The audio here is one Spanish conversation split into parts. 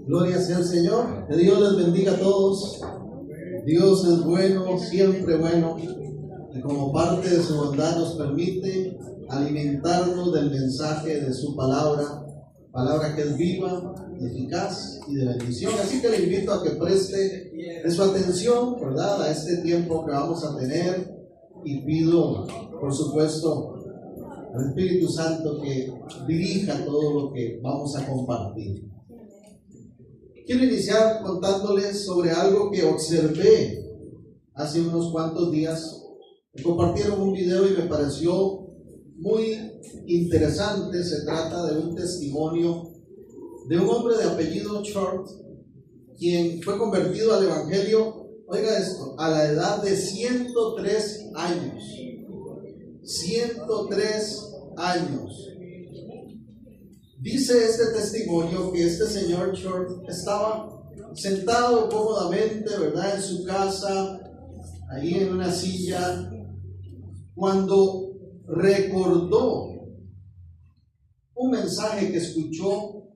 Gloria sea al Señor. Que Dios les bendiga a todos. Dios es bueno, siempre bueno. Y como parte de su bondad nos permite alimentarnos del mensaje de su palabra. Palabra que es viva, eficaz y de bendición. Así que le invito a que preste su atención, ¿verdad?, a este tiempo que vamos a tener. Y pido, por supuesto, al Espíritu Santo que dirija todo lo que vamos a compartir. Quiero iniciar contándoles sobre algo que observé hace unos cuantos días. Me compartieron un video y me pareció muy interesante. Se trata de un testimonio de un hombre de apellido Short, quien fue convertido al Evangelio, oiga esto, a la edad de 103 años. 103 años. Dice este testimonio que este señor Short estaba sentado cómodamente, ¿verdad?, en su casa, ahí en una silla, cuando recordó un mensaje que escuchó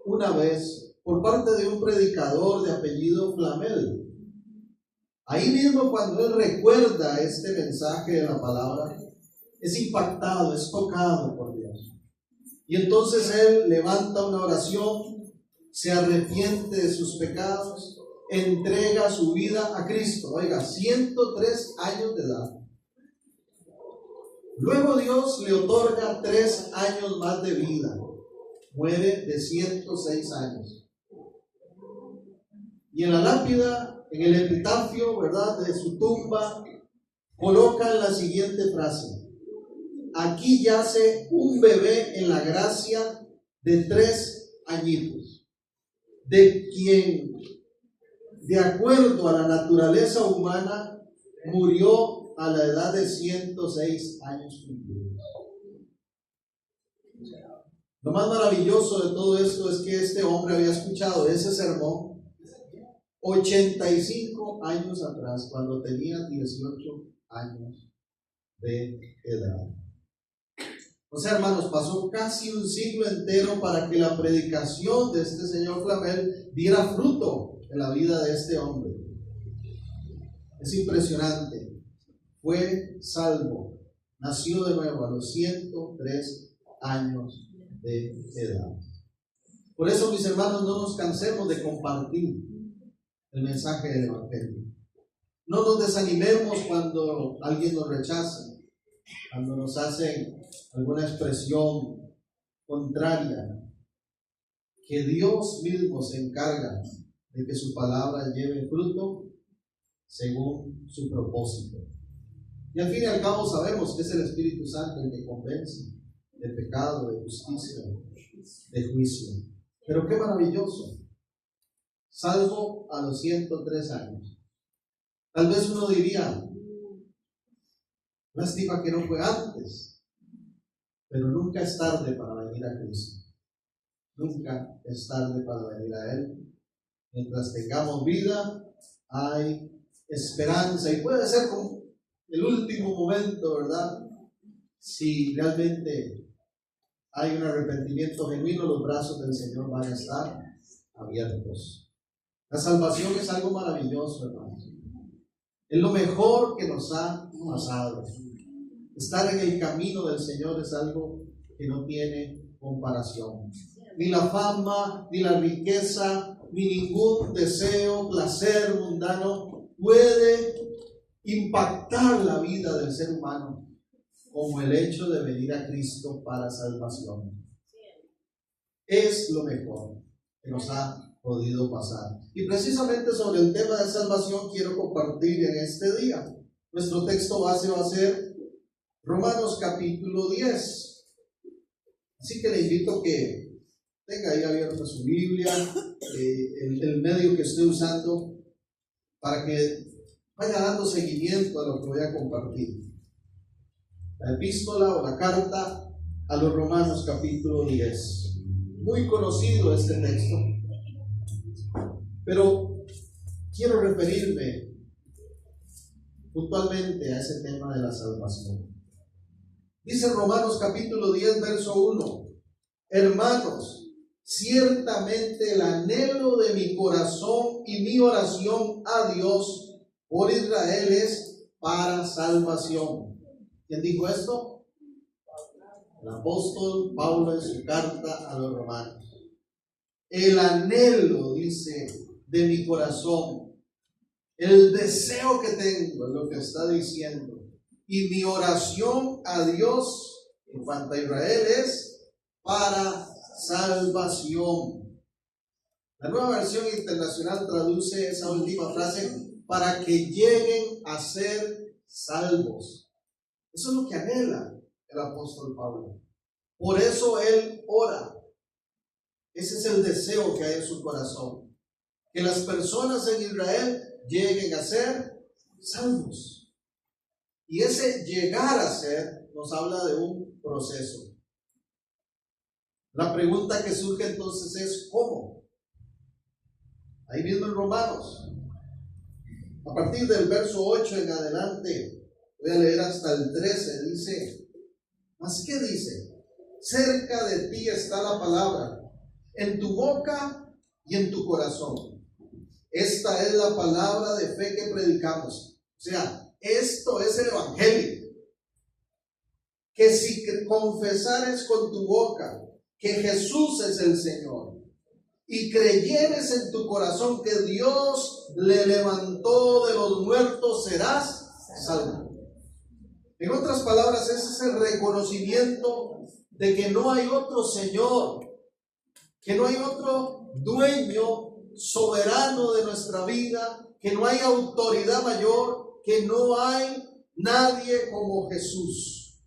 una vez por parte de un predicador de apellido Flamel. Ahí mismo, cuando él recuerda este mensaje de la palabra, es impactado, es tocado por Dios. Y entonces él levanta una oración, se arrepiente de sus pecados, entrega su vida a Cristo. Oiga, 103 años de edad. Luego Dios le otorga 3 años más de vida. Muere de 106 años. Y en la lápida, en el epitafio, ¿verdad?, de su tumba, colocan la siguiente frase: aquí yace un bebé en la gracia de 3 añitos, de quien, de acuerdo a la naturaleza humana, murió a la edad de 106 años cumplidos. Lo más maravilloso de todo esto es que este hombre había escuchado ese sermón 85 años atrás, cuando tenía 18 años de edad. O sea, hermanos, pasó casi un siglo entero para que la predicación de este señor Flamel diera fruto en la vida de este hombre. Es impresionante. Fue salvo, nació de nuevo a los 103 años de edad. Por eso, mis hermanos, no nos cansemos de compartir el mensaje del Evangelio. No nos desanimemos cuando alguien nos rechaza, cuando nos hacen alguna expresión contraria. Que Dios mismo se encarga de que su palabra lleve fruto según su propósito. Y al fin y al cabo sabemos que es el Espíritu Santo el que convence de pecado, de justicia, de juicio. Pero qué maravilloso. Salvo a los 103 años. Tal vez uno diría, lástima que no fue antes, pero nunca es tarde para venir a Cristo. Nunca es tarde para venir a Él. Mientras tengamos vida, hay esperanza, y puede ser como el último momento, ¿verdad? Si realmente hay un arrepentimiento genuino, los brazos del Señor van a estar abiertos. La salvación es algo maravilloso, hermanos. Es lo mejor que nos ha pasado. Estar en el camino del Señor es algo que no tiene comparación. Ni la fama, ni la riqueza, ni ningún deseo, placer mundano puede impactar la vida del ser humano como el hecho de venir a Cristo para salvación. Es lo mejor que nos ha podido pasar. Y precisamente sobre el tema de salvación quiero compartir en este día. Nuestro texto base va a ser Romanos capítulo 10. Así que le invito a que tenga ahí abierta su Biblia, el medio que esté usando, para que vaya dando seguimiento a lo que voy a compartir. La epístola o la carta a los Romanos capítulo 10. Muy conocido este texto, pero quiero referirme puntualmente a ese tema de la salvación. Dice Romanos capítulo 10, verso 1: hermanos, ciertamente el anhelo de mi corazón y mi oración a Dios por Israel es para salvación. ¿Quién dijo esto? El apóstol Pablo en su carta a los romanos. El anhelo, dice, de mi corazón, el deseo que tengo, es lo que está diciendo, y mi oración a Dios en cuanto a Israel es para salvación. La Nueva Versión Internacional traduce esa última frase para que lleguen a ser salvos. Eso es lo que anhela el apóstol Pablo. Por eso él ora. Ese es el deseo que hay en su corazón. Que las personas en Israel lleguen a ser salvos. Y ese llegar a ser nos habla de un proceso. La pregunta que surge entonces es ¿cómo? Ahí mismo en Romanos, a partir del verso 8 en adelante, voy a leer hasta el 13, dice, ¿mas qué dice? Cerca de ti está la palabra, en tu boca y en tu corazón. Esta es la palabra de fe que predicamos. O sea, esto es el evangelio. Que si confesares con tu boca que Jesús es el Señor y creyeres en tu corazón que Dios le levantó de los muertos, serás salvo. En otras palabras, ese es el reconocimiento de que no hay otro Señor, que no hay otro dueño soberano de nuestra vida, que no hay autoridad mayor, que no hay nadie como Jesús.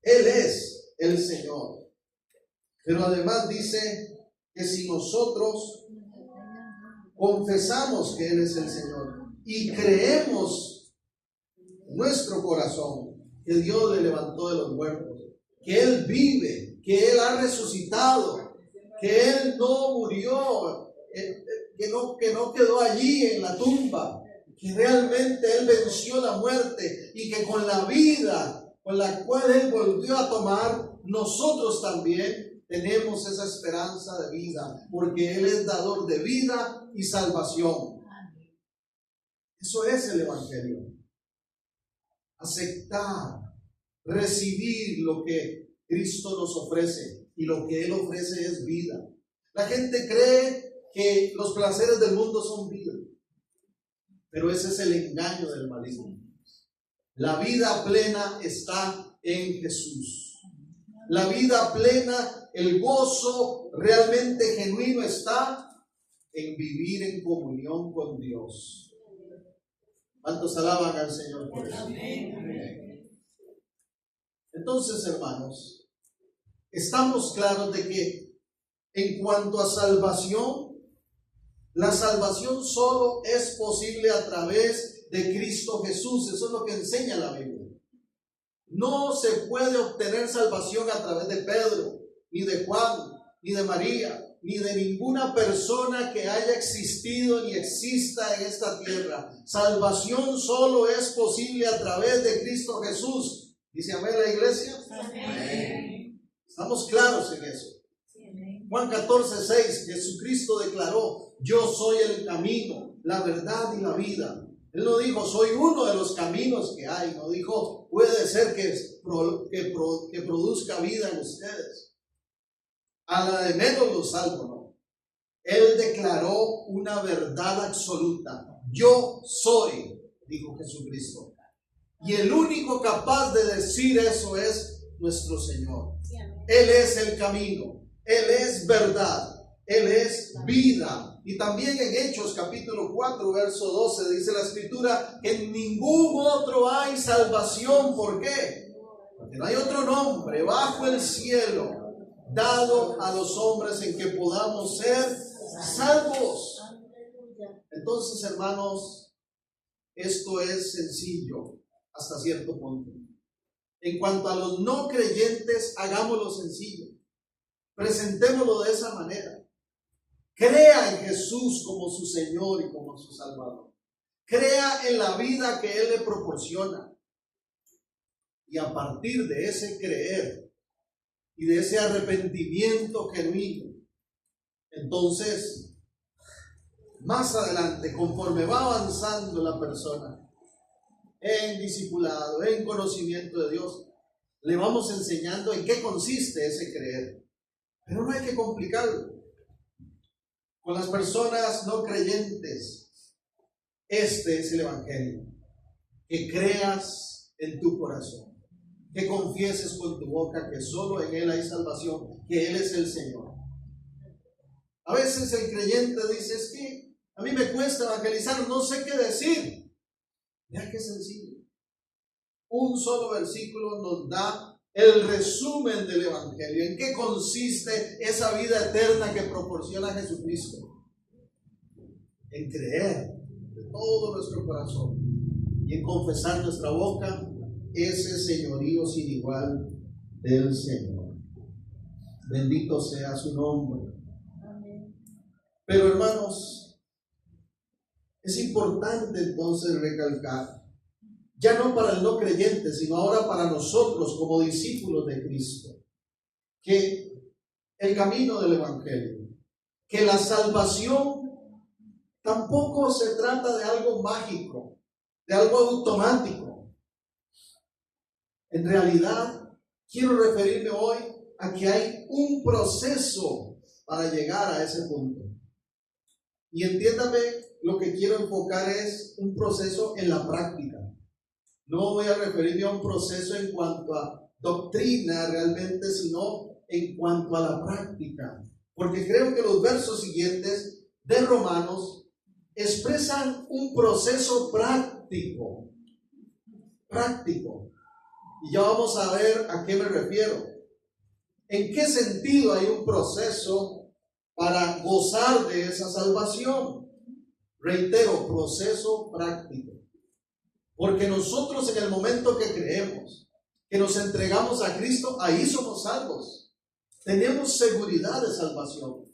Él es el Señor. Pero además dice que si nosotros confesamos que Él es el Señor y creemos en nuestro corazón que Dios le levantó de los muertos, que Él vive, que Él ha resucitado, que Él no murió, que no quedó allí en la tumba, que realmente Él venció la muerte y que con la vida con la cual Él volvió a tomar, nosotros también tenemos esa esperanza de vida, porque Él es dador de vida y salvación. Eso es el evangelio. Aceptar, recibir lo que Cristo nos ofrece, y lo que Él ofrece es vida. La gente cree que los placeres del mundo son vida, pero ese es el engaño del maligno. La vida plena está en Jesús. La vida plena, el gozo realmente genuino está en vivir en comunión con Dios. ¿Cuántos alaban al Señor por eso? Entonces, hermanos, estamos claros de que en cuanto a salvación, la salvación solo es posible a través de Cristo Jesús. Eso es lo que enseña la Biblia. No se puede obtener salvación a través de Pedro, ni de Juan, ni de María, ni de ninguna persona que haya existido ni exista en esta tierra. Salvación solo es posible a través de Cristo Jesús. ¿Dice amén la iglesia? Amén. Estamos claros en eso. Juan 14:6, Jesucristo declaró: yo soy el camino, la verdad y la vida. Él no dijo, soy uno de los caminos que hay. No dijo, puede ser que produzca vida en ustedes. A la de menos los salvo, no. Él declaró una verdad absoluta. Yo soy, dijo Jesucristo. Y el único capaz de decir eso es nuestro Señor. Él es el camino, Él es verdad, Él es vida. Y también en Hechos capítulo 4 verso 12 dice la escritura que en ningún otro hay salvación. ¿Por qué? Porque no hay otro nombre bajo el cielo dado a los hombres en que podamos ser salvos. Entonces, hermanos, esto es sencillo hasta cierto punto. En cuanto a los no creyentes, hagámoslo sencillo. Presentémoslo de esa manera. Crea en Jesús como su Señor y como su Salvador. Crea en la vida que Él le proporciona. Y a partir de ese creer y de ese arrepentimiento genuino, Entonces, más adelante, conforme va avanzando la persona en discipulado, en conocimiento de Dios, le vamos enseñando en qué consiste ese creer. Pero no hay que complicarlo. Con las personas no creyentes, este es el Evangelio. Que creas en tu corazón, que confieses con tu boca que solo en Él hay salvación, que Él es el Señor. A veces el creyente dice, es que a mí me cuesta evangelizar, no sé qué decir. Mira qué sencillo. Un solo versículo nos da el resumen del Evangelio. ¿En qué consiste esa vida eterna que proporciona Jesucristo? En creer de todo nuestro corazón y en confesar nuestra boca ese señorío sin igual del Señor. Bendito sea su nombre. Amén. Pero hermanos, es importante entonces recalcar, ya no para el no creyente, sino ahora para nosotros como discípulos de Cristo, que el camino del Evangelio, que la salvación tampoco se trata de algo mágico, de algo automático. En realidad, quiero referirme hoy a que hay un proceso para llegar a ese punto. Y entiéndame, lo que quiero enfocar es un proceso en la práctica. No voy a referirme a un proceso en cuanto a doctrina realmente, sino en cuanto a la práctica. Porque creo que los versos siguientes de Romanos expresan un proceso práctico. Práctico. Y ya vamos a ver a qué me refiero. ¿En qué sentido hay un proceso para gozar de esa salvación? Reitero, proceso práctico. Porque nosotros en el momento que creemos, que nos entregamos a Cristo, ahí somos salvos. Tenemos seguridad de salvación.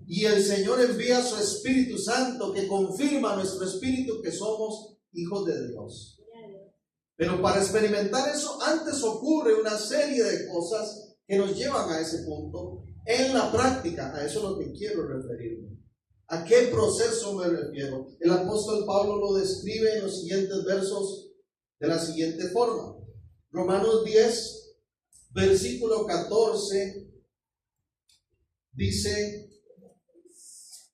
Y el Señor envía su Espíritu Santo que confirma a nuestro espíritu que somos hijos de Dios. Pero para experimentar eso, antes ocurre una serie de cosas que nos llevan a ese punto. En la práctica, a eso es lo que quiero referirme. ¿A qué proceso me refiero? El apóstol Pablo lo describe en los siguientes versos de la siguiente forma. Romanos 10, versículo 14, dice,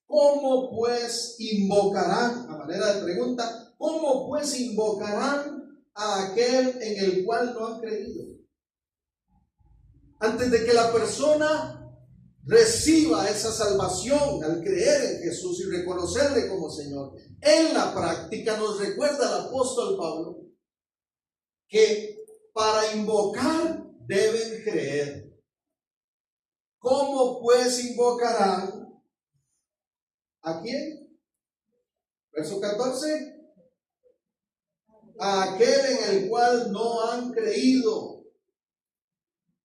¿cómo pues invocarán, a manera de pregunta, cómo pues invocarán a aquel en el cual no han creído? Antes de que la persona reciba esa salvación al creer en Jesús y reconocerle como Señor, en la práctica nos recuerda el apóstol Pablo que para invocar deben creer. ¿Cómo pues invocarán? ¿A quién? Verso 14. A aquel en el cual no han creído.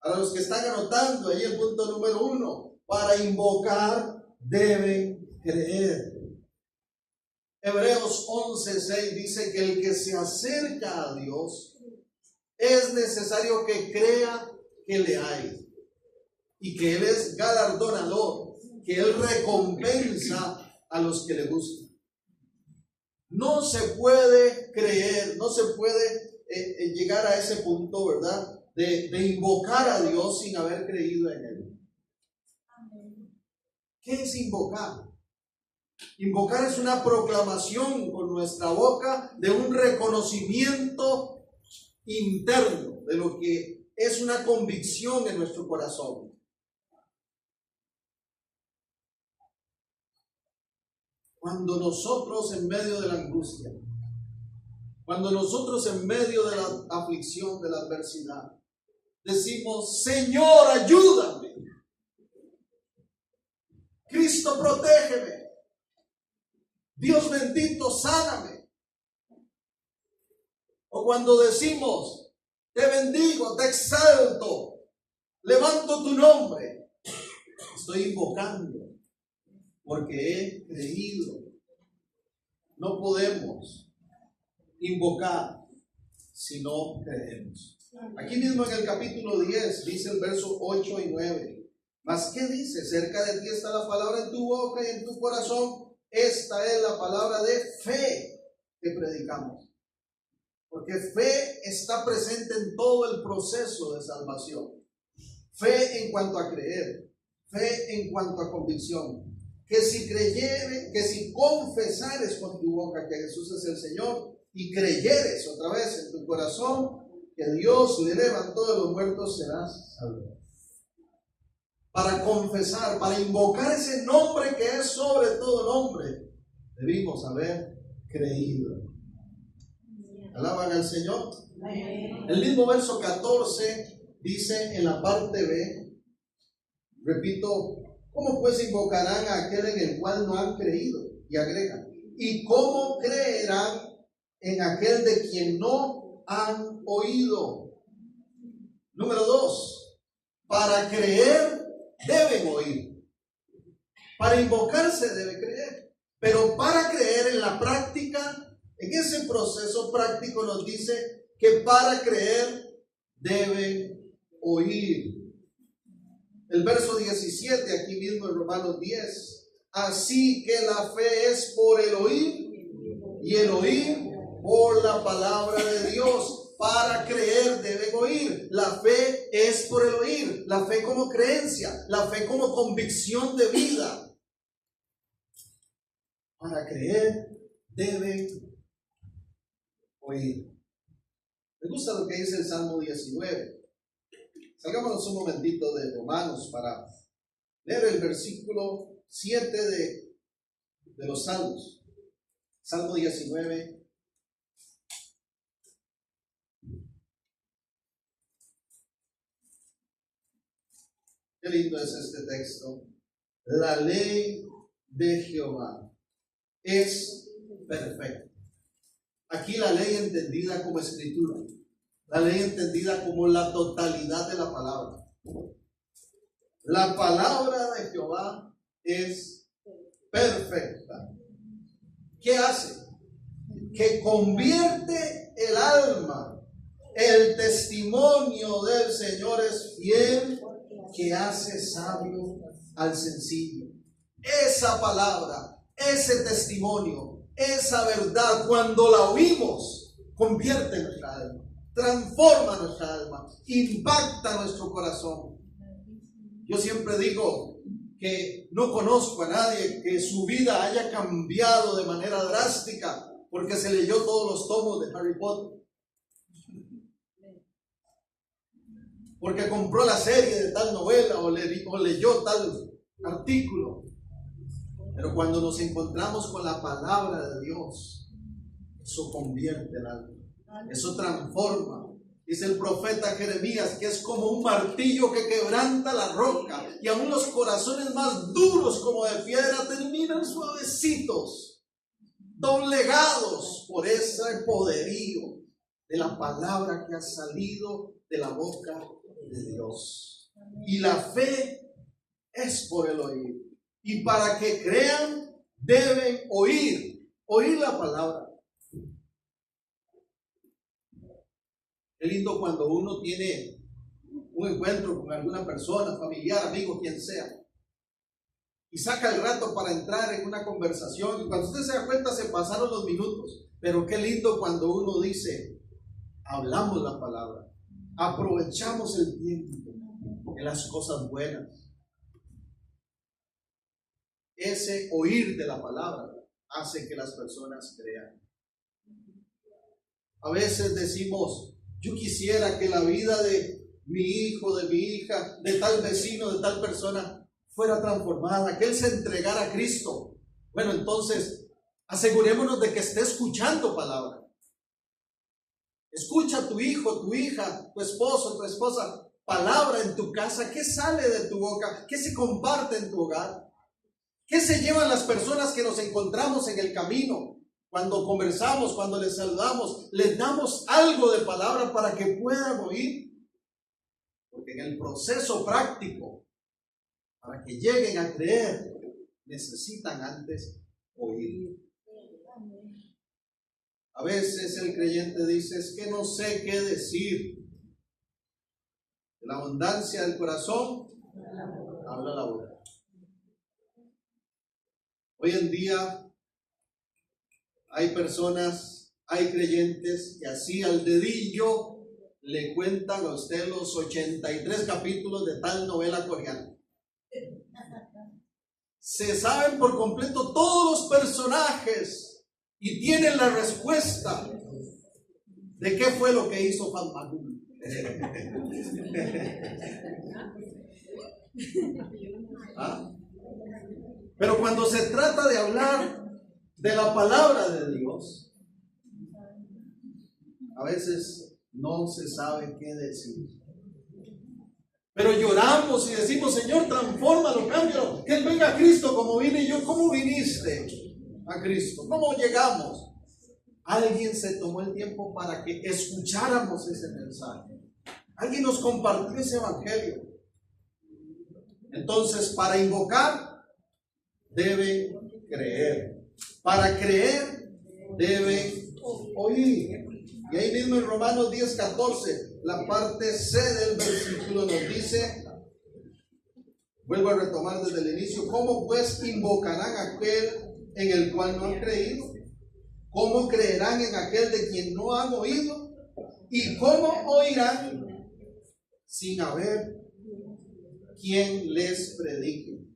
A los que están anotando ahí el punto número 1. Para invocar deben creer. Hebreos 11:6 dice que el que se acerca a Dios es necesario que crea que le hay y que Él es galardonador, que Él recompensa a los que le buscan. No se puede creer, no se puede llegar a ese punto, ¿verdad? De invocar a Dios sin haber creído en Él. ¿Qué es invocar? Invocar es una proclamación con nuestra boca de un reconocimiento interno de lo que es una convicción en nuestro corazón. Cuando nosotros en medio de la angustia, cuando nosotros en medio de la aflicción, de la adversidad, decimos, Señor, ayúdame. Cristo, protégeme. Dios bendito, sáname. O cuando decimos, te bendigo, te exalto, levanto tu nombre. Estoy invocando porque he creído. No podemos invocar si no creemos. Aquí mismo en el capítulo 10 dice el verso 8 y 9. Mas, ¿qué dice? Cerca de ti está la palabra en tu boca y en tu corazón. Esta es la palabra de fe que predicamos. Porque fe está presente en todo el proceso de salvación. Fe en cuanto a creer, fe en cuanto a convicción. Que si confesares con tu boca que Jesús es el Señor y creyeres otra vez en tu corazón que Dios le levantó de los muertos, serás salvo. Para confesar, para invocar ese nombre que es sobre todo nombre, debimos haber creído. ¿Alaban al Señor? El mismo verso 14 dice en la parte B, repito, ¿cómo pues invocarán a aquel en el cual no han creído? Y agrega, ¿y cómo creerán en aquel de quien no han oído? Número 2, para creer deben oír. Para invocar se debe creer, pero para creer en la práctica, en ese proceso práctico nos dice que para creer deben oír. El verso 17, aquí mismo en Romanos 10. Así que la fe es por el oír y el oír por la palabra de Dios. Para creer deben oír. La fe es por el oír. La fe como creencia. La fe como convicción de vida. Para creer deben oír. Me gusta lo que dice el Salmo 19. Salgámonos un momentito de Romanos para leer el versículo 7 de los Salmos. Salmo 19. Qué lindo es este texto. La ley de Jehová es perfecta. Aquí la ley entendida como escritura. La ley entendida como la totalidad de la palabra. La palabra de Jehová es perfecta. ¿Qué hace? Que convierte el alma. El testimonio del Señor es fiel, que hace sabio al sencillo. Esa palabra, ese testimonio, esa verdad, cuando la oímos, convierte nuestra alma, transforma nuestra alma, impacta nuestro corazón. Yo siempre digo que no conozco a nadie que su vida haya cambiado de manera drástica porque se leyó todos los tomos de Harry Potter, porque compró la serie de tal novela o leyó tal artículo. Pero cuando nos encontramos con la palabra de Dios, eso convierte el alma, eso transforma. Dice el profeta Jeremías que es como un martillo que quebranta la roca, y aún los corazones más duros como de piedra terminan suavecitos, doblegados por ese poderío de la palabra que ha salido de la boca de Dios. Y la fe es por el oír. Y para que crean deben oír la palabra. Qué lindo cuando uno tiene un encuentro con alguna persona, familiar, amigo, quien sea, y saca el rato para entrar en una conversación, y cuando usted se da cuenta se pasaron los minutos. Pero qué lindo cuando uno dice, hablamos la palabra, aprovechamos el tiempo en las cosas buenas. Ese oír de la palabra hace que las personas crean. A veces decimos, yo quisiera que la vida de mi hijo, de mi hija, de tal vecino, de tal persona fuera transformada, que él se entregara a Cristo. Bueno, entonces asegurémonos de que esté escuchando palabra. Escucha a tu hijo, tu hija, tu esposo, tu esposa, palabra en tu casa. ¿Qué sale de tu boca? ¿Qué se comparte en tu hogar? ¿Qué se llevan las personas que nos encontramos en el camino? Cuando conversamos, cuando les saludamos, les damos algo de palabra para que puedan oír. Porque en el proceso práctico, para que lleguen a creer, necesitan antes oír. A veces el creyente dice, es que no sé qué decir. De la abundancia del corazón habla la boca. Hoy en día hay personas, hay creyentes que así al dedillo le cuentan a usted los 83 capítulos de tal novela coreana. Se saben por completo todos los personajes y tienen la respuesta de qué fue lo que hizo Fatmagul. ¿Ah? Pero cuando se trata de hablar de la palabra de Dios, a veces no se sabe qué decir. Pero lloramos y decimos: Señor, transfórmalo, cámbialo, que Él venga a Cristo como vine yo. ¿Cómo viniste a Cristo? ¿Cómo llegamos? Alguien se tomó el tiempo para que escucháramos ese mensaje. Alguien nos compartió ese evangelio. Entonces, para invocar, debe creer. Para creer, debe oír. Y ahí mismo en Romanos 10:14, la parte C del versículo nos dice, vuelvo a retomar desde el inicio: ¿cómo pues invocarán a aquel en el cual no han creído? ¿Cómo creerán en aquel de quien no han oído? ¿Y cómo oirán sin haber quien les predique?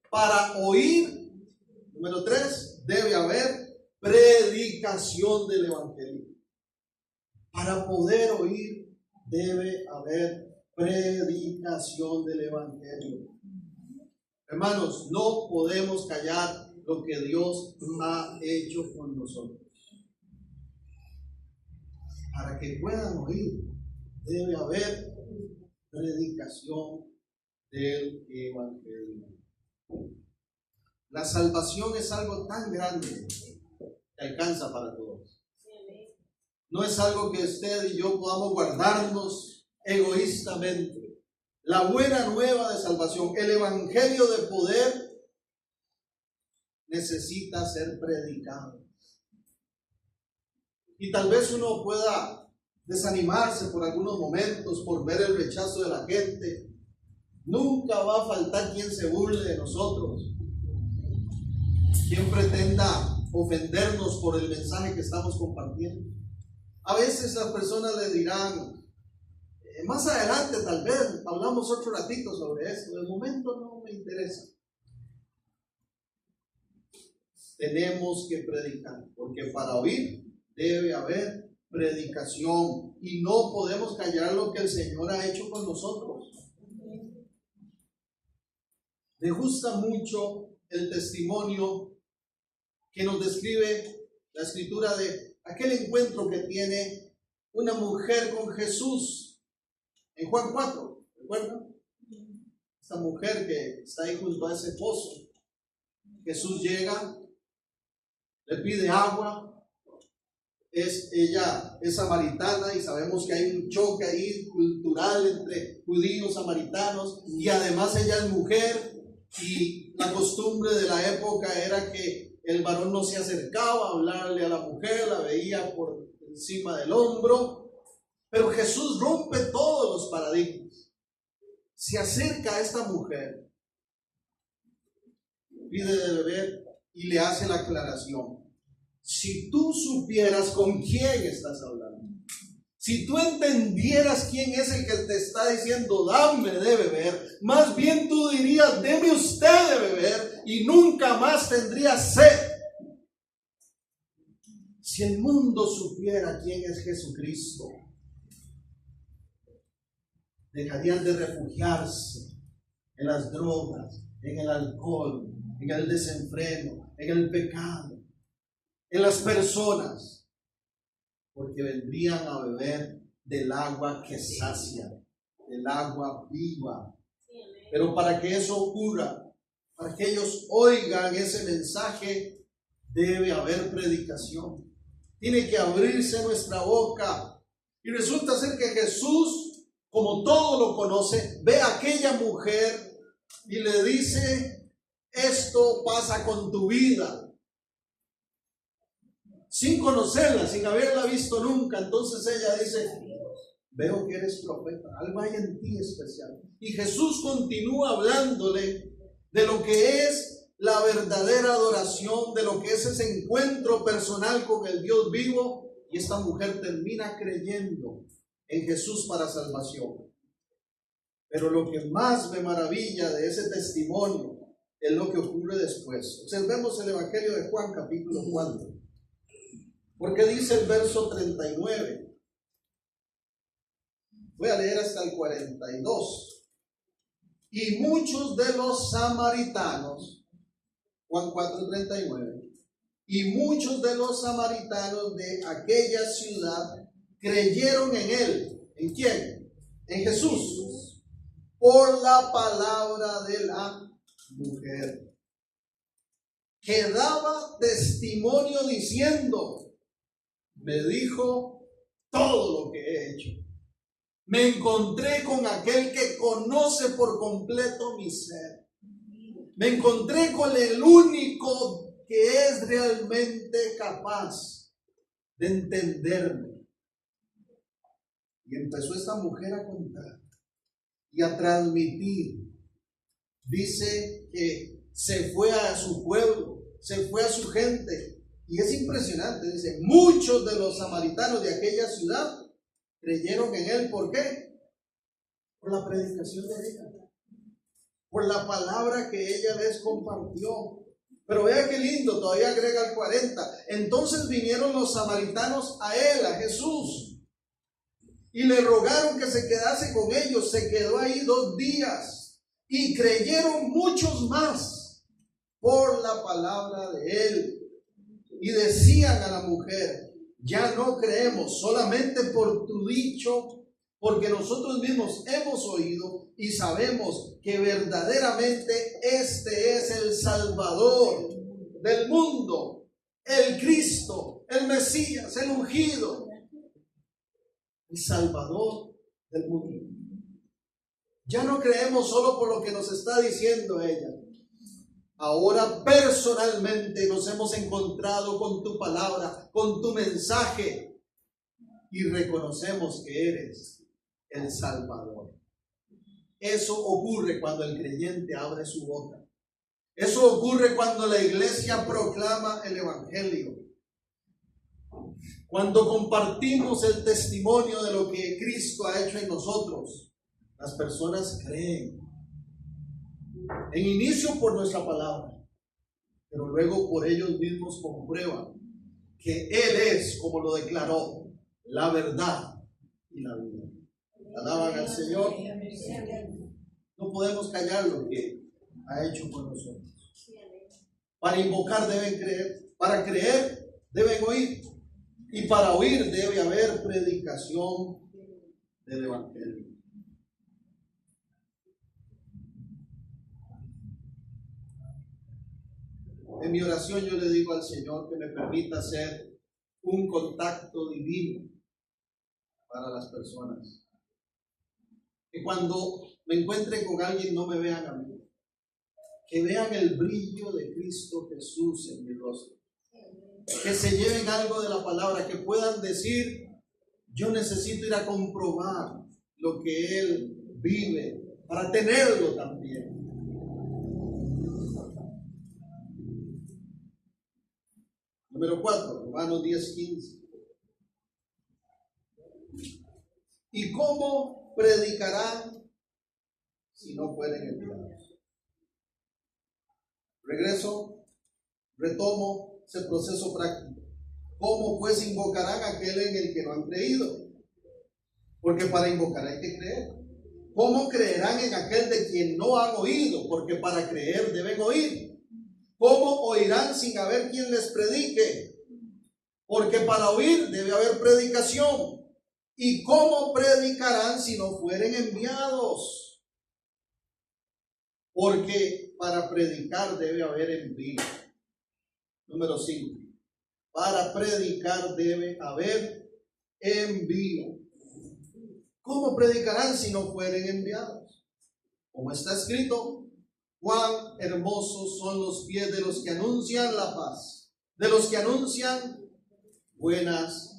Para oír, número 3, debe haber predicación del evangelio. Para poder oír, debe haber predicación del evangelio. Hermanos, no podemos callar lo que Dios ha hecho con nosotros. Para que puedan oír, debe haber predicación del evangelio. La salvación es algo tan grande que alcanza para todos. No es algo que usted y yo podamos guardarnos egoístamente. La buena nueva de salvación, el evangelio de poder, necesita ser predicado. Y tal vez uno pueda desanimarse por algunos momentos, por ver el rechazo de la gente. Nunca va a faltar quien se burle de nosotros, quien pretenda ofendernos por el mensaje que estamos compartiendo. A veces las personas le dirán: más adelante tal vez hablamos otro ratito sobre esto, de momento no me interesa. Tenemos que predicar, porque para oír debe haber predicación, y no podemos callar lo que el Señor ha hecho con nosotros. Me gusta mucho el testimonio que nos describe la escritura de aquel encuentro que tiene una mujer con Jesús en Juan 4, ¿recuerdan? Esta mujer que está ahí junto a ese pozo. Jesús llega, le pide agua. Ella es samaritana y sabemos que hay un choque ahí cultural entre judíos y samaritanos, y además ella es mujer, y la costumbre de la época era que el varón no se acercaba a hablarle a la mujer, la veía por encima del hombro. Pero Jesús rompe todos los paradigmas. Se acerca a esta mujer, pide de beber y le hace la aclaración: si tú supieras con quién estás hablando, si tú entendieras quién es el que te está diciendo dame de beber, más bien tú dirías deme usted de beber y nunca más tendría sed. Si el mundo supiera quién es Jesucristo, dejarían de refugiarse en las drogas, en el alcohol, en el desenfreno, en el pecado, en las personas, porque vendrían a beber del agua que sacia, del agua viva. Pero para que eso ocurra, para que ellos oigan ese mensaje, debe haber predicación. Tiene que abrirse nuestra boca. Y resulta ser que Jesús, como todo lo conoce, ve a aquella mujer y le dice: esto pasa con tu vida. Sin conocerla, sin haberla visto nunca. Entonces ella dice: veo que eres profeta, algo hay en ti especial. Y Jesús continúa hablándole de lo que es la verdadera adoración, de lo que es ese encuentro personal con el Dios vivo, y esta mujer termina creyendo en Jesús para salvación. Pero lo que más me maravilla de ese testimonio es lo que ocurre después. Observemos el Evangelio de Juan, capítulo 4. Porque dice el verso 39. Voy a leer hasta el 42. Y muchos de los samaritanos, Juan 4:39, y muchos de los samaritanos de aquella ciudad creyeron en él. ¿En quién? En Jesús, por la palabra de la mujer, que daba testimonio diciendo: me dijo todo lo que he hecho. Me encontré con aquel que conoce por completo mi ser. Me encontré con el único que es realmente capaz de entenderme. Y empezó esta mujer a contar y a transmitir. Dice que se fue a su pueblo, se fue a su gente. Y es impresionante, dice, muchos de los samaritanos de aquella ciudad creyeron en él. ¿Por qué? Por la predicación de ella, por la palabra que ella les compartió. Pero vea qué lindo, todavía agrega el 40. Entonces vinieron los samaritanos a él, a Jesús, y le rogaron que se quedase con ellos. Se quedó ahí 2 días y creyeron muchos más por la palabra de él. Y decían a la mujer: ya no creemos solamente por tu dicho, porque nosotros mismos hemos oído y sabemos que verdaderamente este es el Salvador del mundo, el Cristo, el Mesías, el ungido, el Salvador del mundo. Ya no creemos solo por lo que nos está diciendo ella. Ahora personalmente nos hemos encontrado con tu palabra, con tu mensaje, y reconocemos que eres el Salvador. Eso ocurre cuando el creyente abre su boca. Eso ocurre cuando la iglesia proclama el Evangelio. Cuando compartimos el testimonio de lo que Cristo ha hecho en nosotros, las personas creen. En inicio por nuestra palabra, pero luego por ellos mismos comprueban que Él es, como lo declaró, la verdad y la vida. Alaban al Señor. No podemos callar lo que ha hecho por nosotros. Para invocar deben creer, para creer deben oír, y para oír debe haber predicación del Evangelio. En mi oración yo le digo al Señor que me permita hacer un contacto divino para las personas. Que cuando me encuentre con alguien no me vean a mí. Que vean el brillo de Cristo Jesús en mi rostro. Que se lleven algo de la palabra, que puedan decir: yo necesito ir a comprobar lo que Él vive para tenerlo también. Número 4, Romanos 10:15. ¿Y cómo predicarán si no fueren enviados? Retomo ese proceso práctico. ¿Cómo pues invocarán a aquel en el que no han creído? Porque para invocar hay que creer. ¿Cómo creerán en aquel de quien no han oído? Porque para creer deben oír. ¿Cómo oirán sin haber quien les predique? Porque para oír debe haber predicación. ¿Y cómo predicarán si no fueren enviados? Porque para predicar debe haber envío. Número 5. Para predicar debe haber envío. ¿Cómo predicarán si no fueren enviados? Como está escrito: cuán hermosos son los pies de los que anuncian la paz, de los que anuncian buenas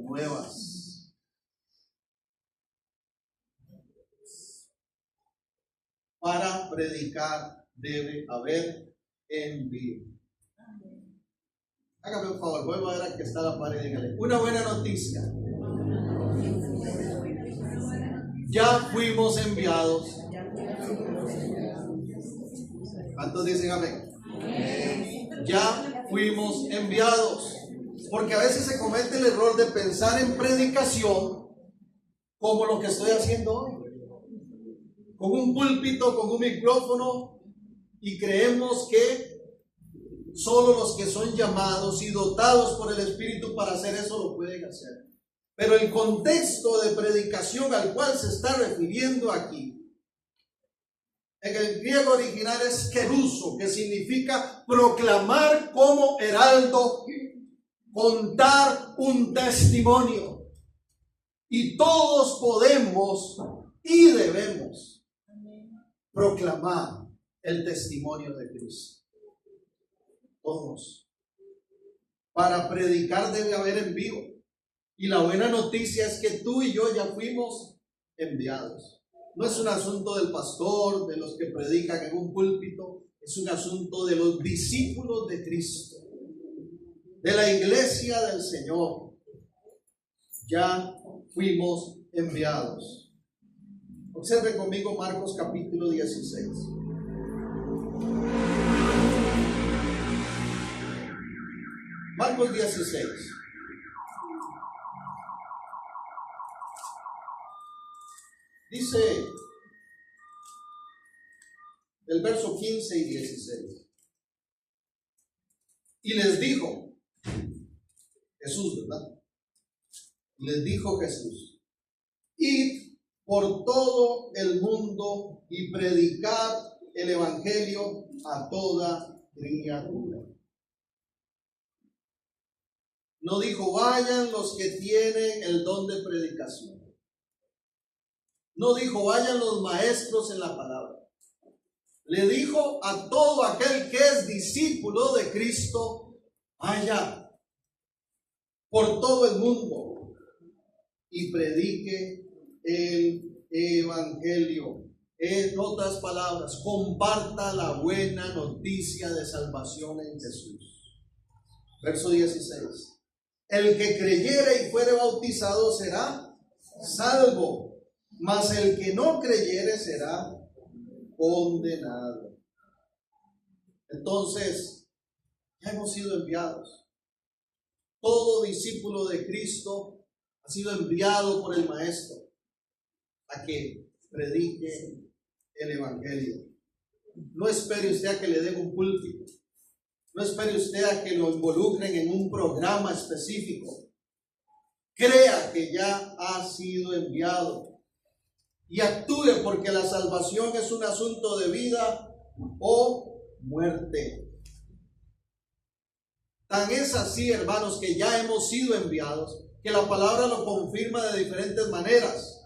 nuevas. para predicar debe haber envío. Hágame un favor, vuelvo a ver a que está la pared y dígale, una buena noticia. Ya fuimos enviados. ¿Cuántos dicen amén? Ya fuimos enviados. Porque a veces se comete el error de pensar en predicación como lo que estoy haciendo hoy. Con un púlpito, con un micrófono, y creemos que solo los que son llamados y dotados por el Espíritu para hacer eso lo pueden hacer. Pero el contexto de predicación al cual se está refiriendo aquí, en el griego original es keruso, que significa proclamar como heraldo, contar un testimonio. Y todos podemos y debemos proclamar el testimonio de Cristo. Todos. Para predicar debe haber envío. Y la buena noticia es que tú y yo ya fuimos enviados. No es un asunto del pastor, de los que predican en un púlpito, es un asunto de los discípulos de Cristo, de la iglesia del Señor. Ya fuimos enviados. Observe conmigo Marcos capítulo 16. Marcos 16. Dice el verso 15 y 16. Y les dijo Jesús, ¿verdad? Les dijo Jesús: id por todo el mundo y predicad el evangelio a toda criatura. No dijo vayan los que tienen el don de predicación. No dijo vayan los maestros en la palabra. Le dijo a todo aquel que es discípulo de Cristo: vaya por todo el mundo y predique el evangelio. En otras palabras, comparta la buena noticia de salvación en Jesús. Verso 16. El que creyere y fuere bautizado será salvo, mas el que no creyere será condenado. Entonces, ya hemos sido enviados. Todo discípulo de Cristo ha sido enviado por el Maestro a que predique el evangelio. No espere usted a que le den un púlpito. No espere usted a que lo involucren en un programa específico. Crea que ya ha sido enviado y actúe, porque la salvación es un asunto de vida o muerte. Tan es así, hermanos, que ya hemos sido enviados, que la palabra lo confirma de diferentes maneras.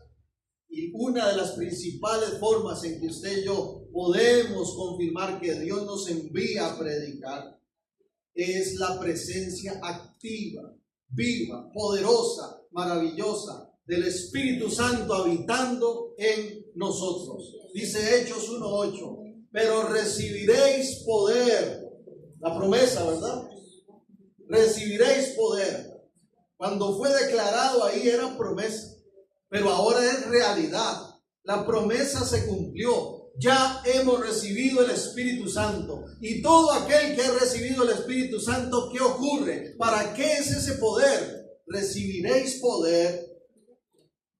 Y una de las principales formas en que usted y yo podemos confirmar que Dios nos envía a predicar es la presencia activa, viva, poderosa, maravillosa del Espíritu Santo habitando en nosotros. Dice Hechos 1:8, pero recibiréis poder. La promesa, ¿verdad? Recibiréis poder. Cuando fue declarado ahí era promesa, pero ahora es realidad. La promesa se cumplió. Ya hemos recibido el Espíritu Santo. Y todo aquel que ha recibido el Espíritu Santo, ¿qué ocurre? ¿Para qué es ese poder? Recibiréis poder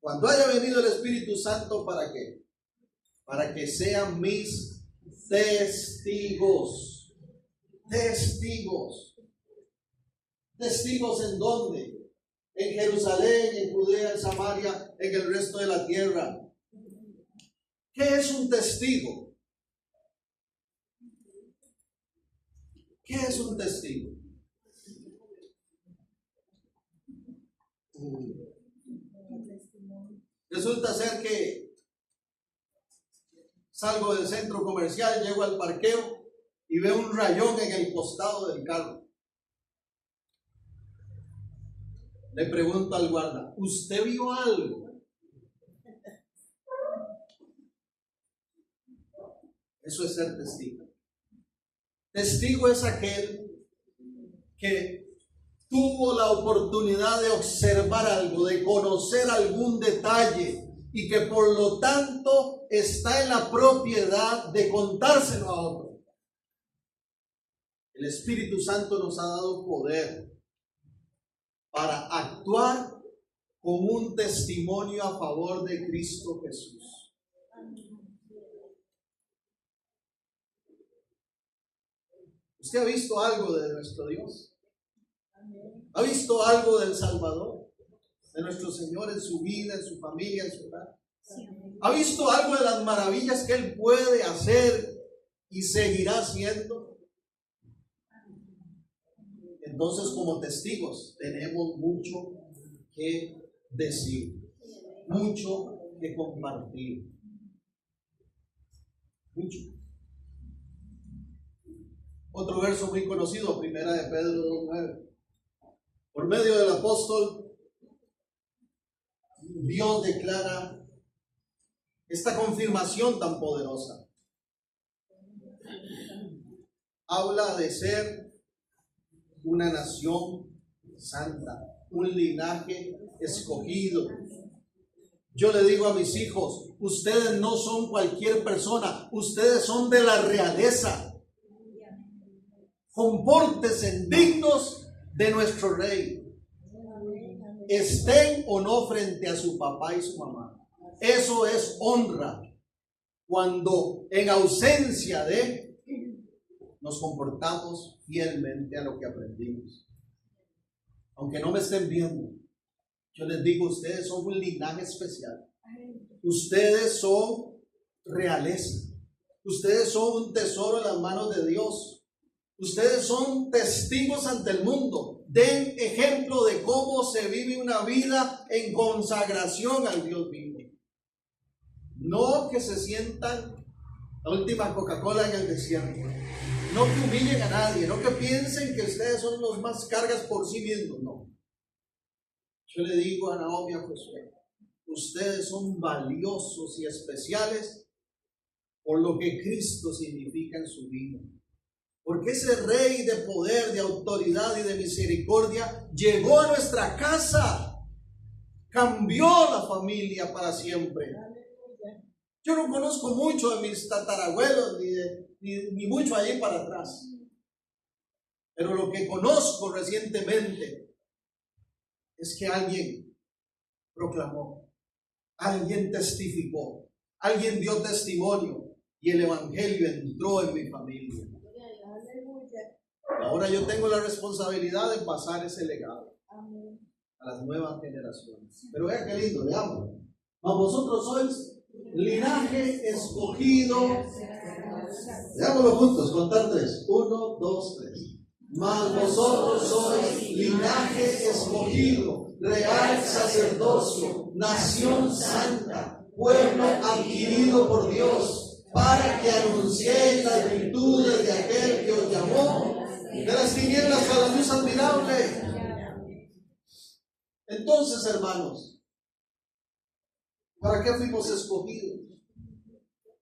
cuando haya venido el Espíritu Santo. ¿Para qué? Para que sean mis testigos. Testigos. ¿Testigos en dónde? En Jerusalén, en Judea, en Samaria, en el resto de la tierra. ¿Qué es un testigo? ¿Qué es un testigo? Resulta ser que salgo del centro comercial, llego al parqueo y veo un rayón en el costado del carro. Le pregunto al guarda: ¿usted vio algo? Eso es ser testigo. Testigo es aquel que tuvo la oportunidad de observar algo, de conocer algún detalle y que por lo tanto está en la propiedad de contárselo a otro. El Espíritu Santo nos ha dado poder para actuar con un testimonio a favor de Cristo Jesús. ¿Usted ha visto algo de nuestro Dios? ¿Ha visto algo del Salvador? De nuestro Señor en su vida, en su familia, en su hogar. ¿Ha visto algo de las maravillas que Él puede hacer y seguirá haciendo? Entonces, como testigos, tenemos mucho que decir, mucho que compartir. Mucho. Otro verso muy conocido, Primera de Pedro 2:9. Por medio del apóstol, Dios declara esta confirmación tan poderosa. Habla de ser una nación santa, un linaje escogido. Yo le digo a mis hijos, ustedes no son cualquier persona, ustedes son de la realeza. Compórtense dignos de nuestro rey. Estén o no frente a su papá y su mamá. Eso es honra. Cuando en ausencia de, nos comportamos fielmente a lo que aprendimos. Aunque no me estén viendo, yo les digo, ustedes son un linaje especial. Ustedes son realeza. Ustedes son un tesoro en las manos de Dios. Ustedes son testigos ante el mundo. Den ejemplo de cómo se vive una vida en consagración al Dios vivo. No que se sientan la última Coca-Cola en el desierto. No que humillen a nadie. No que piensen que ustedes son los más cargas por sí mismos. No. Yo le digo a Naomi y a Josué, ustedes son valiosos y especiales por lo que Cristo significa en su vida. Porque ese Rey de poder, de autoridad y de misericordia llegó a nuestra casa, cambió la familia para siempre. Yo no conozco mucho de mis tatarabuelos ni mucho allí para atrás, pero lo que conozco recientemente es que alguien proclamó, alguien testificó, alguien dio testimonio y el Evangelio entró en mi familia. Ahora yo tengo la responsabilidad de pasar ese legado a las nuevas generaciones. Pero vean qué lindo, veamos. Mas vosotros sois linaje escogido. Veámoslo juntos, contar 3. 1, 2, 3. Mas vosotros sois linaje escogido, real sacerdocio, nación santa, pueblo adquirido por Dios, para que anunciéis las virtudes de aquel que os llamó de las tinieblas a la luz admirable. Entonces, hermanos, ¿para qué fuimos escogidos?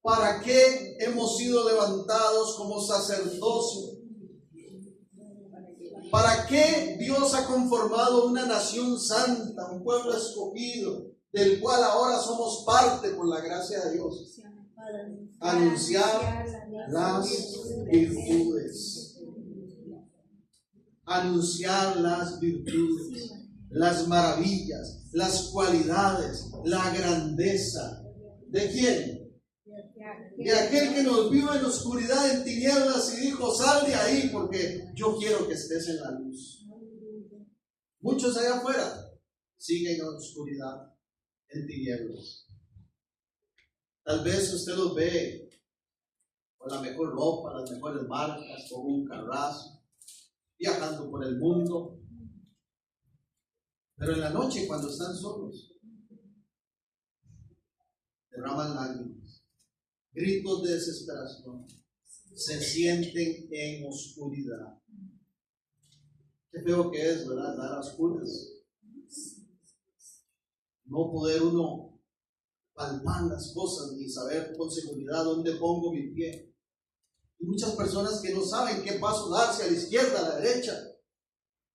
¿Para qué hemos sido levantados como sacerdocio? ¿Para qué Dios ha conformado una nación santa, un pueblo escogido, del cual ahora somos parte por la gracia de Dios? Anunciar las virtudes. Anunciar las virtudes, las maravillas, las cualidades, la grandeza. ¿De quién? De aquel que nos vio en oscuridad, en tinieblas y dijo, sal de ahí porque yo quiero que estés en la luz. Muchos allá afuera siguen en oscuridad, en tinieblas. Tal vez usted los ve con la mejor ropa, las mejores marcas, con un carrazo, viajando por el mundo, pero en la noche cuando están solos derraman lágrimas, gritos de desesperación, se sienten en oscuridad. Qué feo que es, ¿verdad? Dar a oscuras, no poder uno palpar las cosas ni saber con seguridad dónde pongo mi pie. Hay muchas personas que no saben qué paso darse, a la izquierda, a la derecha.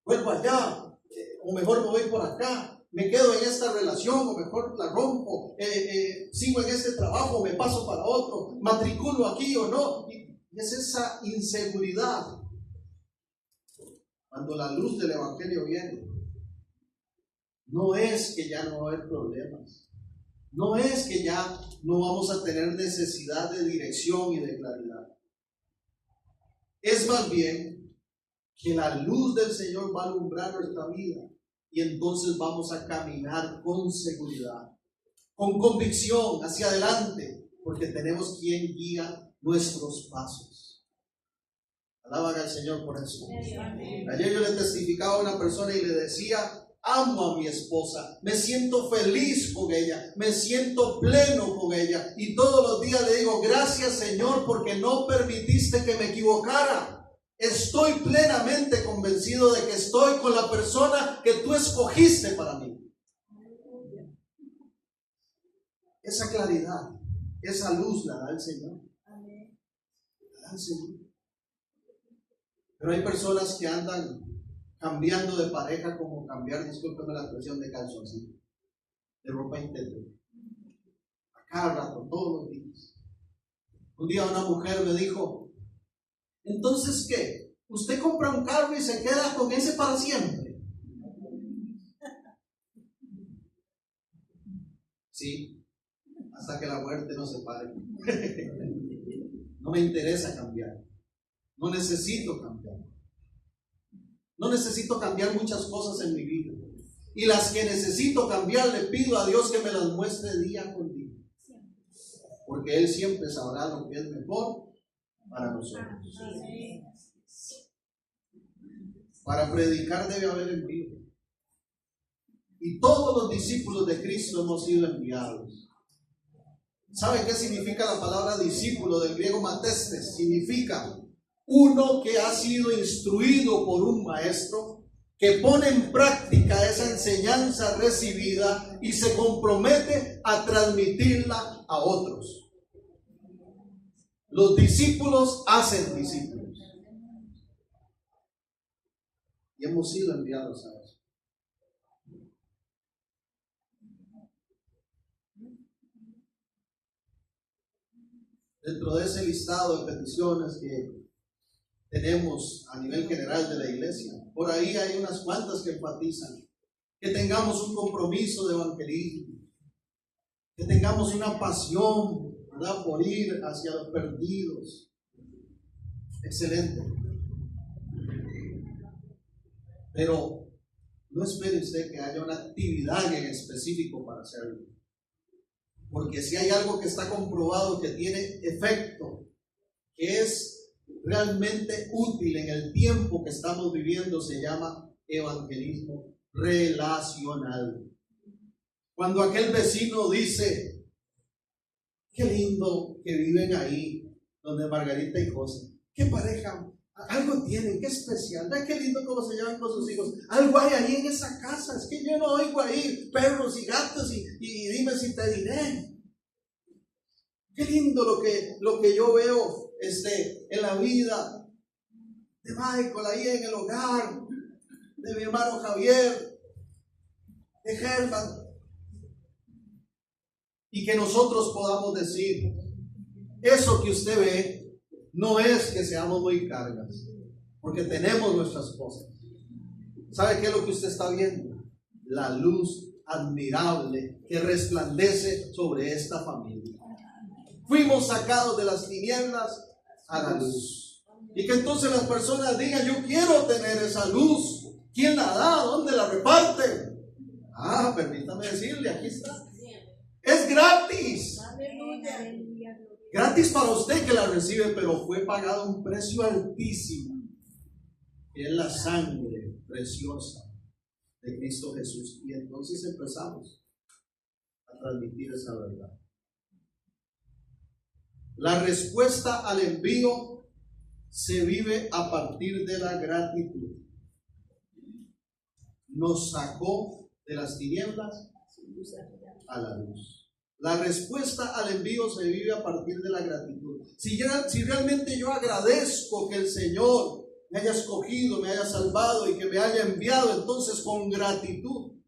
Vuelvo allá, o mejor me voy por acá. Me quedo en esta relación, o mejor la rompo. Sigo en este trabajo, me paso para otro. Matriculo aquí o no. Y es esa inseguridad. Cuando la luz del Evangelio viene, no es que ya no va a haber problemas. No es que ya no vamos a tener necesidad de dirección y de claridad. Es más bien que la luz del Señor va a alumbrar nuestra vida y entonces vamos a caminar con seguridad, con convicción hacia adelante, porque tenemos quien guía nuestros pasos. Alaban al Señor por eso. Ayer yo le testificaba a una persona y le decía: amo a mi esposa, me siento feliz con ella, me siento pleno con ella, y todos los días le digo: gracias, Señor, porque no permitiste que me equivocara. Estoy plenamente convencido de que estoy con la persona que tú escogiste para mí. Esa claridad, esa luz la da el Señor. La da el Señor. Pero hay personas que andan cambiando de pareja como cambiar, discúlpeme la expresión, de calzoncillo, de ropa interior. A cada rato, todos los días. Un día una mujer me dijo: ¿entonces qué? ¿Usted compra un carro y se queda con ese para siempre? Sí, hasta que la muerte nos separe. No me interesa cambiar. No necesito cambiar. No necesito cambiar muchas cosas en mi vida. Y las que necesito cambiar, le pido a Dios que me las muestre día con día. Porque Él siempre sabrá lo que es mejor para nosotros. Para predicar debe haber envío. Y todos los discípulos de Cristo hemos sido enviados. ¿Sabe qué significa la palabra discípulo del griego matestes? Significa uno que ha sido instruido por un maestro, que pone en práctica esa enseñanza recibida y se compromete a transmitirla a otros. Los discípulos hacen discípulos. Y hemos sido enviados a eso. Dentro de ese listado de peticiones que tenemos a nivel general de la iglesia, por ahí hay unas cuantas que enfatizan que tengamos un compromiso de evangelismo, que tengamos una pasión, ¿verdad?, por ir hacia los perdidos. Excelente. Pero no espere usted que haya una actividad en específico para hacerlo. Porque si hay algo que está comprobado que tiene efecto, que es realmente útil en el tiempo que estamos viviendo, se llama evangelismo relacional. Cuando aquel vecino dice: qué lindo que viven ahí, donde Margarita y José, qué pareja, algo tienen, qué especial, ¿verdad? Qué lindo cómo se llevan con sus hijos, algo hay ahí en esa casa, es que yo no oigo ahí perros y gatos y dime si te diré. Qué lindo lo que yo veo en la vida de Michael, ahí en el hogar, de mi hermano Javier, de Germán. Y que nosotros podamos decir: eso que usted ve no es que seamos muy cargas, porque tenemos nuestras cosas. ¿Sabe qué es lo que usted está viendo? La luz admirable que resplandece sobre esta familia. Fuimos sacados de las tinieblas a la luz. Y que entonces las personas digan: yo quiero tener esa luz. ¿Quién la da? ¿Dónde la reparte? Permítame decirle, aquí está. Es gratis. Gratis para usted que la recibe, pero fue pagado un precio altísimo, que es la sangre preciosa de Cristo Jesús. Y entonces empezamos a transmitir esa verdad. La respuesta al envío se vive a partir de la gratitud. Nos sacó de las tinieblas a la luz. La respuesta al envío se vive a partir de la gratitud. Si realmente yo agradezco que el Señor me haya escogido, me haya salvado y que me haya enviado, entonces con gratitud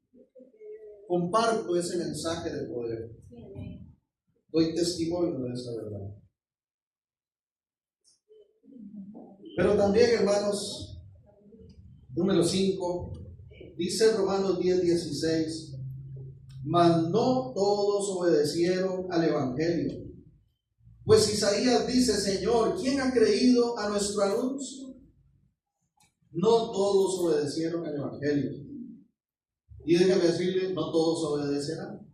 comparto ese mensaje de poder. Doy testimonio de esa verdad. Pero también, hermanos, número 5, dice Romanos 10:16, mas no todos obedecieron al Evangelio. Pues Isaías dice, Señor, ¿quién ha creído a nuestro anuncio? No todos obedecieron al Evangelio. Y déjame decirle, no todos obedecerán.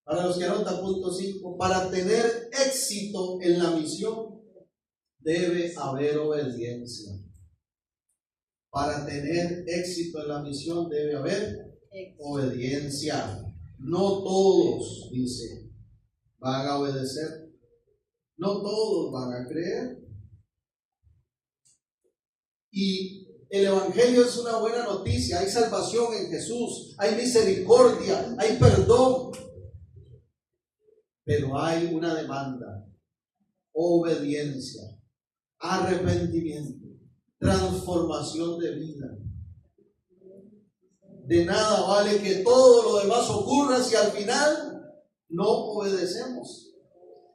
Para los que anotan punto 5, para tener éxito en la misión, debe haber obediencia. Para tener éxito en la misión debe haber obediencia. No todos, dice, van a obedecer. No todos van a creer. Y el Evangelio es una buena noticia. Hay salvación en Jesús. Hay misericordia. Hay perdón. Pero hay una demanda. Obediencia. Arrepentimiento. Transformación de vida. De nada vale que todo lo demás ocurra si al final no obedecemos.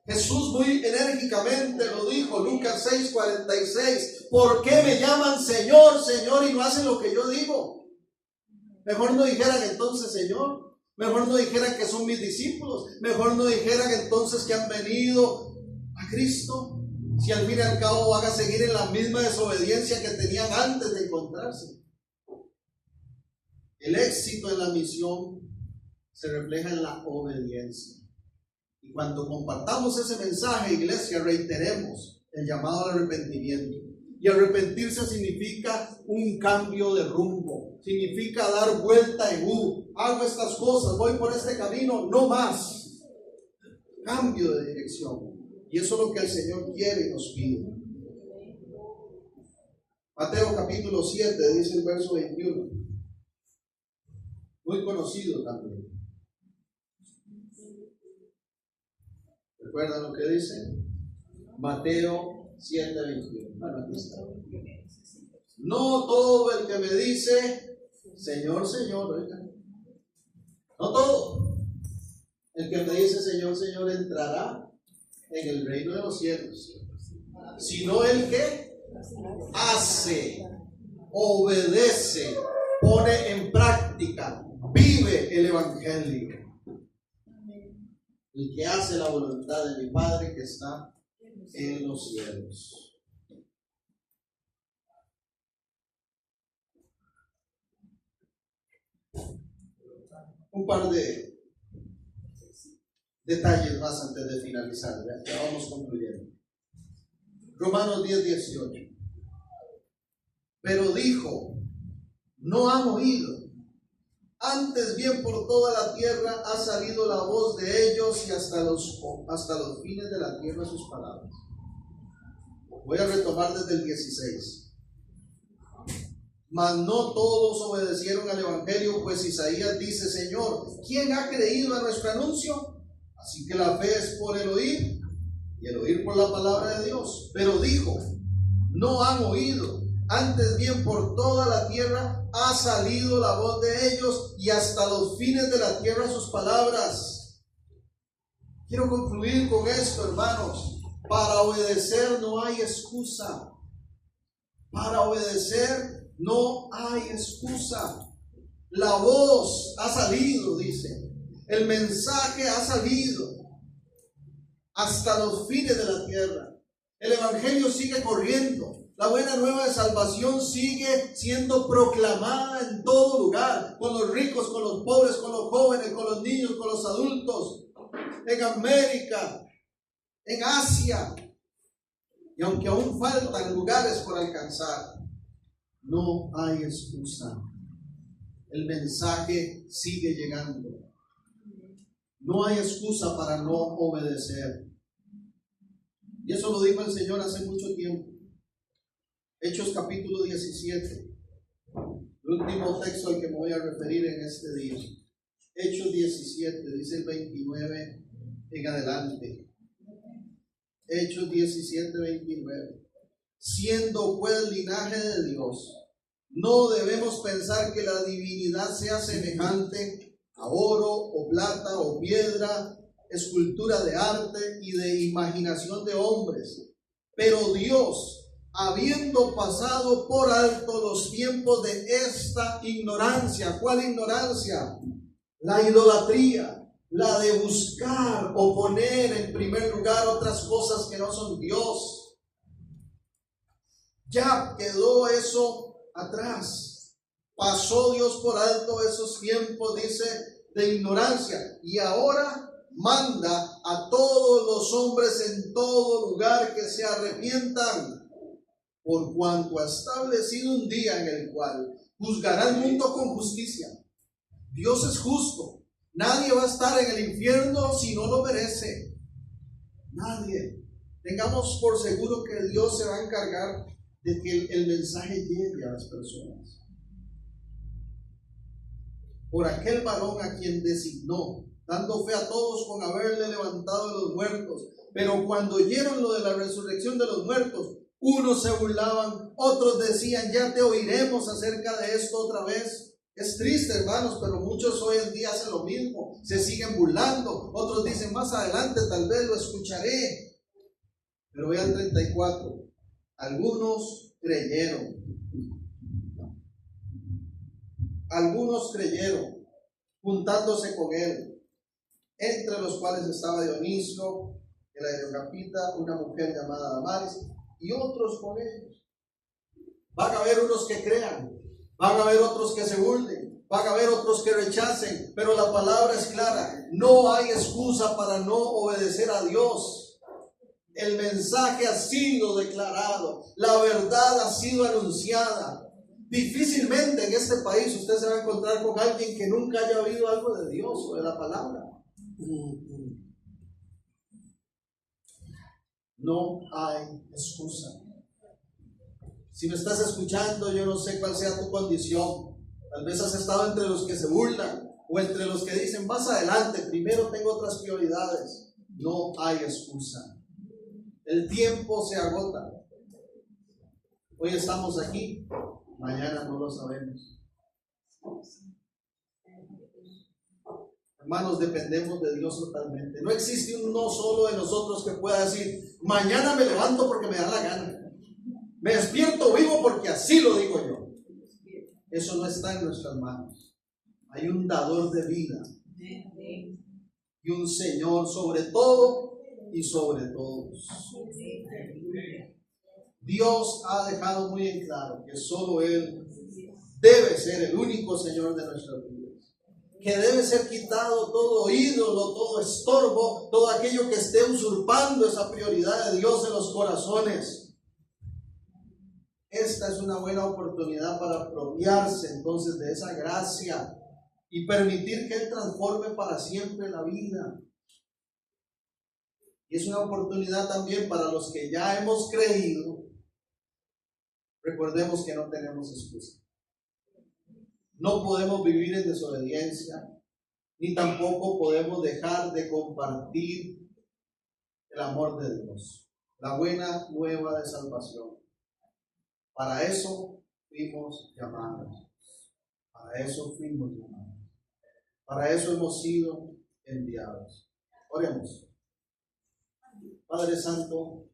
Jesús muy enérgicamente lo dijo, Lucas 6:46, ¿por qué me llaman Señor, Señor y no hacen lo que yo digo? Mejor no dijeran entonces Señor, mejor no dijeran que son mis discípulos, mejor no dijeran entonces que han venido a Cristo, si al fin y al cabo van a seguir en la misma desobediencia que tenían antes de encontrarse. El éxito en la misión se refleja en la obediencia. Y cuando compartamos ese mensaje, iglesia, reiteremos el llamado al arrepentimiento. Y arrepentirse significa un cambio de rumbo, significa dar vuelta en U. Hago estas cosas, voy por este camino, no más. Cambio de dirección. Y eso es lo que el Señor quiere y nos pide. Mateo capítulo 7, dice el verso 21. Muy conocido también. ¿Recuerdan lo que dice? Mateo 7:21. Bueno, aquí está. No todo el que me dice, Señor, Señor, oiga. No todo. El que me dice, Señor, Señor, entrará en el reino de los cielos. Sino el que hace, obedece, pone en práctica, vive el Evangelio. El que hace la voluntad de mi Padre que está en los cielos. Un par de detalles más antes de finalizar, ya vamos concluyendo. Romanos 10:18. Pero dijo, no han oído. Antes bien por toda la tierra ha salido la voz de ellos y hasta los fines de la tierra sus palabras. Voy a retomar desde el 16. Mas no todos obedecieron al Evangelio, pues Isaías dice, Señor, ¿quién ha creído a nuestro anuncio? Así que la fe es por el oír y el oír por la palabra de Dios. Pero dijo, no han oído. Antes bien por toda la tierra ha salido la voz de ellos y hasta los fines de la tierra sus palabras. Quiero concluir con esto, hermanos. Para obedecer no hay excusa. Para obedecer no hay excusa. La voz ha salido, dice. El mensaje ha salido hasta los fines de la tierra. El evangelio sigue corriendo. La buena nueva de salvación sigue siendo proclamada en todo lugar, con los ricos, con los pobres, con los jóvenes, con los niños, con los adultos, en América, en Asia. Y aunque aún faltan lugares por alcanzar, no hay excusa. El mensaje sigue llegando. No hay excusa para no obedecer. Y eso lo dijo el Señor hace mucho tiempo. Hechos capítulo 17, el último texto al que me voy a referir en este día. Hechos 17, dice el 29 en adelante. Hechos 17, 29. Siendo pues linaje de Dios, no debemos pensar que la divinidad sea semejante a oro o plata o piedra, escultura de arte y de imaginación de hombres. Pero Dios, habiendo pasado por alto los tiempos de esta ignorancia. ¿Cuál ignorancia? La idolatría, la de buscar o poner en primer lugar otras cosas que no son Dios. Ya quedó eso atrás. Pasó Dios por alto esos tiempos, dice, de ignorancia. Y ahora manda a todos los hombres en todo lugar que se arrepientan, por cuanto ha establecido un día en el cual juzgará al mundo con justicia. Dios es justo. Nadie va a estar en el infierno si no lo merece. Nadie. Tengamos por seguro que Dios se va a encargar de que el mensaje llegue a las personas. Por aquel varón a quien designó, dando fe a todos con haberle levantado de los muertos. Pero cuando oyeron lo de la resurrección de los muertos, unos se burlaban, otros decían, ya te oiremos acerca de esto otra vez. Es triste, hermanos, pero muchos hoy en día hacen lo mismo, se siguen burlando. Otros dicen, más adelante tal vez lo escucharé. Pero vean 34. Algunos creyeron. Algunos creyeron, juntándose con él, entre los cuales estaba Dionisio, el Areopagita, una mujer llamada Damaris, y otros con ellos. Van a haber unos que crean, van a haber otros que se burlen, van a haber otros que rechacen, pero la palabra es clara. No hay excusa para no obedecer a Dios. El mensaje ha sido declarado, la verdad ha sido anunciada. Difícilmente en este país usted se va a encontrar con alguien que nunca haya oído algo de Dios o de la palabra. No hay excusa. Si me estás escuchando, yo no sé cuál sea tu condición. Tal vez has estado entre los que se burlan o entre los que dicen, más adelante, primero tengo otras prioridades. No hay excusa. El tiempo se agota. Hoy estamos aquí, mañana no lo sabemos. Hermanos, dependemos de Dios totalmente. No existe uno solo de nosotros que pueda decir, mañana me levanto porque me da la gana. Me despierto vivo porque así lo digo yo. Eso no está en nuestras manos. Hay un dador de vida y un Señor sobre todo y sobre todos. Dios ha dejado muy en claro que solo Él debe ser el único Señor de nuestras vidas, que debe ser quitado todo ídolo, todo estorbo, todo aquello que esté usurpando esa prioridad de Dios en los corazones. Esta es una buena oportunidad para apropiarse entonces de esa gracia y permitir que Él transforme para siempre la vida. Y es una oportunidad también para los que ya hemos creído. Recordemos que no tenemos excusa. No podemos vivir en desobediencia, ni tampoco podemos dejar de compartir el amor de Dios, la buena nueva de salvación. Para eso fuimos llamados. Para eso fuimos llamados. Para eso hemos sido enviados. Oremos. Padre Santo,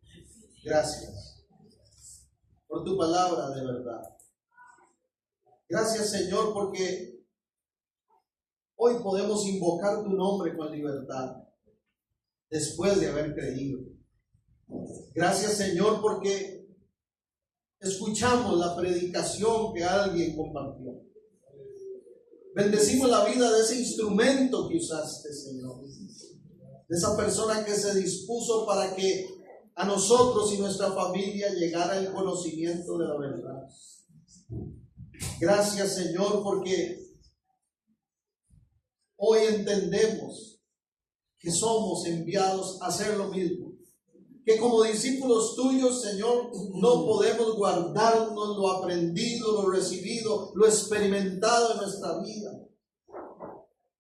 gracias por tu palabra de verdad. Gracias, Señor, porque hoy podemos invocar tu nombre con libertad después de haber creído. Gracias, Señor, porque escuchamos la predicación que alguien compartió. Bendecimos la vida de ese instrumento que usaste, Señor. De esa persona que se dispuso para que a nosotros y nuestra familia llegara el conocimiento de la verdad. Gracias, Señor, porque hoy entendemos que somos enviados a hacer lo mismo. Que como discípulos tuyos, Señor, no podemos guardarnos lo aprendido, lo recibido, lo experimentado en nuestra vida.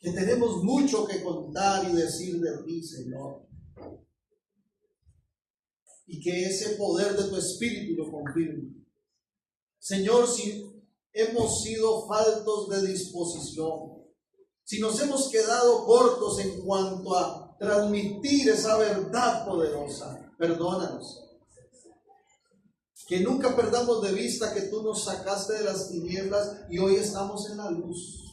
que tenemos mucho que contar y decir de ti, Señor. Y que ese poder de tu Espíritu lo confirme. Señor, si hemos sido faltos de disposición, si nos hemos quedado cortos en cuanto a transmitir esa verdad poderosa, perdónanos. Que nunca perdamos de vista que tú nos sacaste de las tinieblas y hoy estamos en la luz.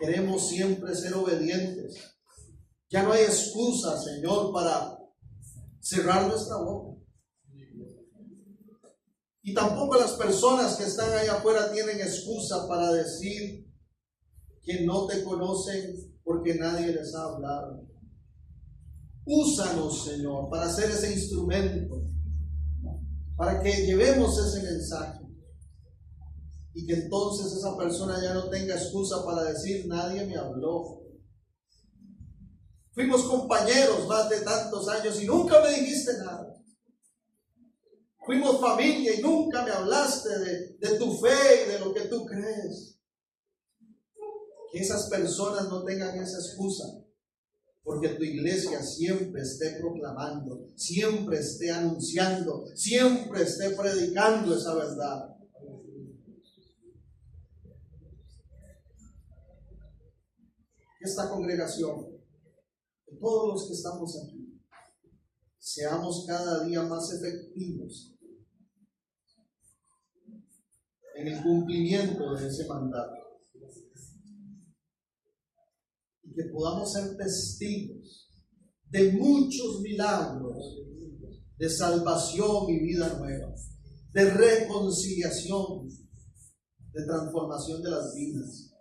Queremos siempre ser obedientes. Ya no hay excusa, Señor, para cerrar nuestra boca. Y tampoco las personas que están allá afuera tienen excusa para decir que no te conocen porque nadie les ha hablado. Úsanos, Señor, para hacer ese instrumento, para que llevemos ese mensaje y que entonces esa persona ya no tenga excusa para decir nadie me habló. Fuimos compañeros más de tantos años y nunca me dijiste nada. Fuimos familia y nunca me hablaste de tu fe y de lo que tú crees. Que esas personas no tengan esa excusa, porque tu iglesia siempre esté proclamando, siempre esté anunciando, siempre esté predicando esa verdad. Esta congregación, todos los que estamos aquí, seamos cada día más efectivos en el cumplimiento de ese mandato. Y que podamos ser testigos de muchos milagros de salvación y vida nueva, de reconciliación, de transformación de las vidas,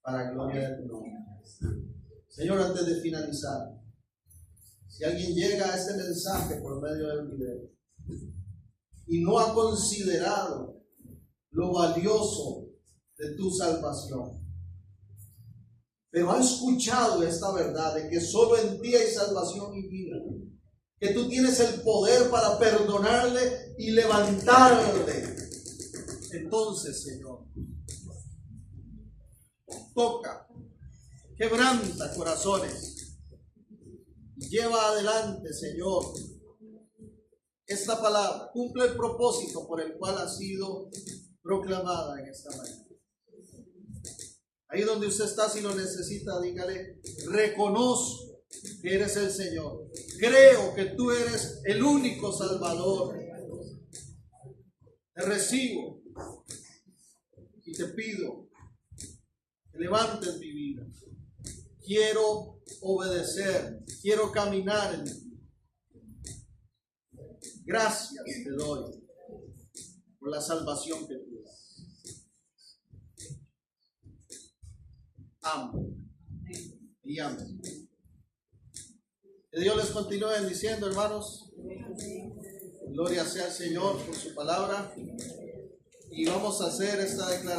para gloria de tu nombre. Señor, antes de finalizar, si alguien llega a este mensaje por medio del video y no ha considerado lo valioso de tu salvación, pero ha escuchado esta verdad de que solo en ti hay salvación y vida, que tú tienes el poder para perdonarle y levantarle, entonces, Señor, toca, quebranta corazones y lleva adelante, Señor, esta palabra. Cumple el propósito por el cual ha sido proclamada en esta mañana. Ahí donde usted está, si lo necesita, dígale: reconozco que eres el Señor. Creo que tú eres el único Salvador. Te recibo y te pido que levantes mi vida. Quiero obedecer, quiero caminar en ti. Gracias te doy por la salvación que tú das. Amo y amo. Que Dios les continúe bendiciendo, hermanos. Gloria sea al Señor por su palabra. Y vamos a hacer esta declaración.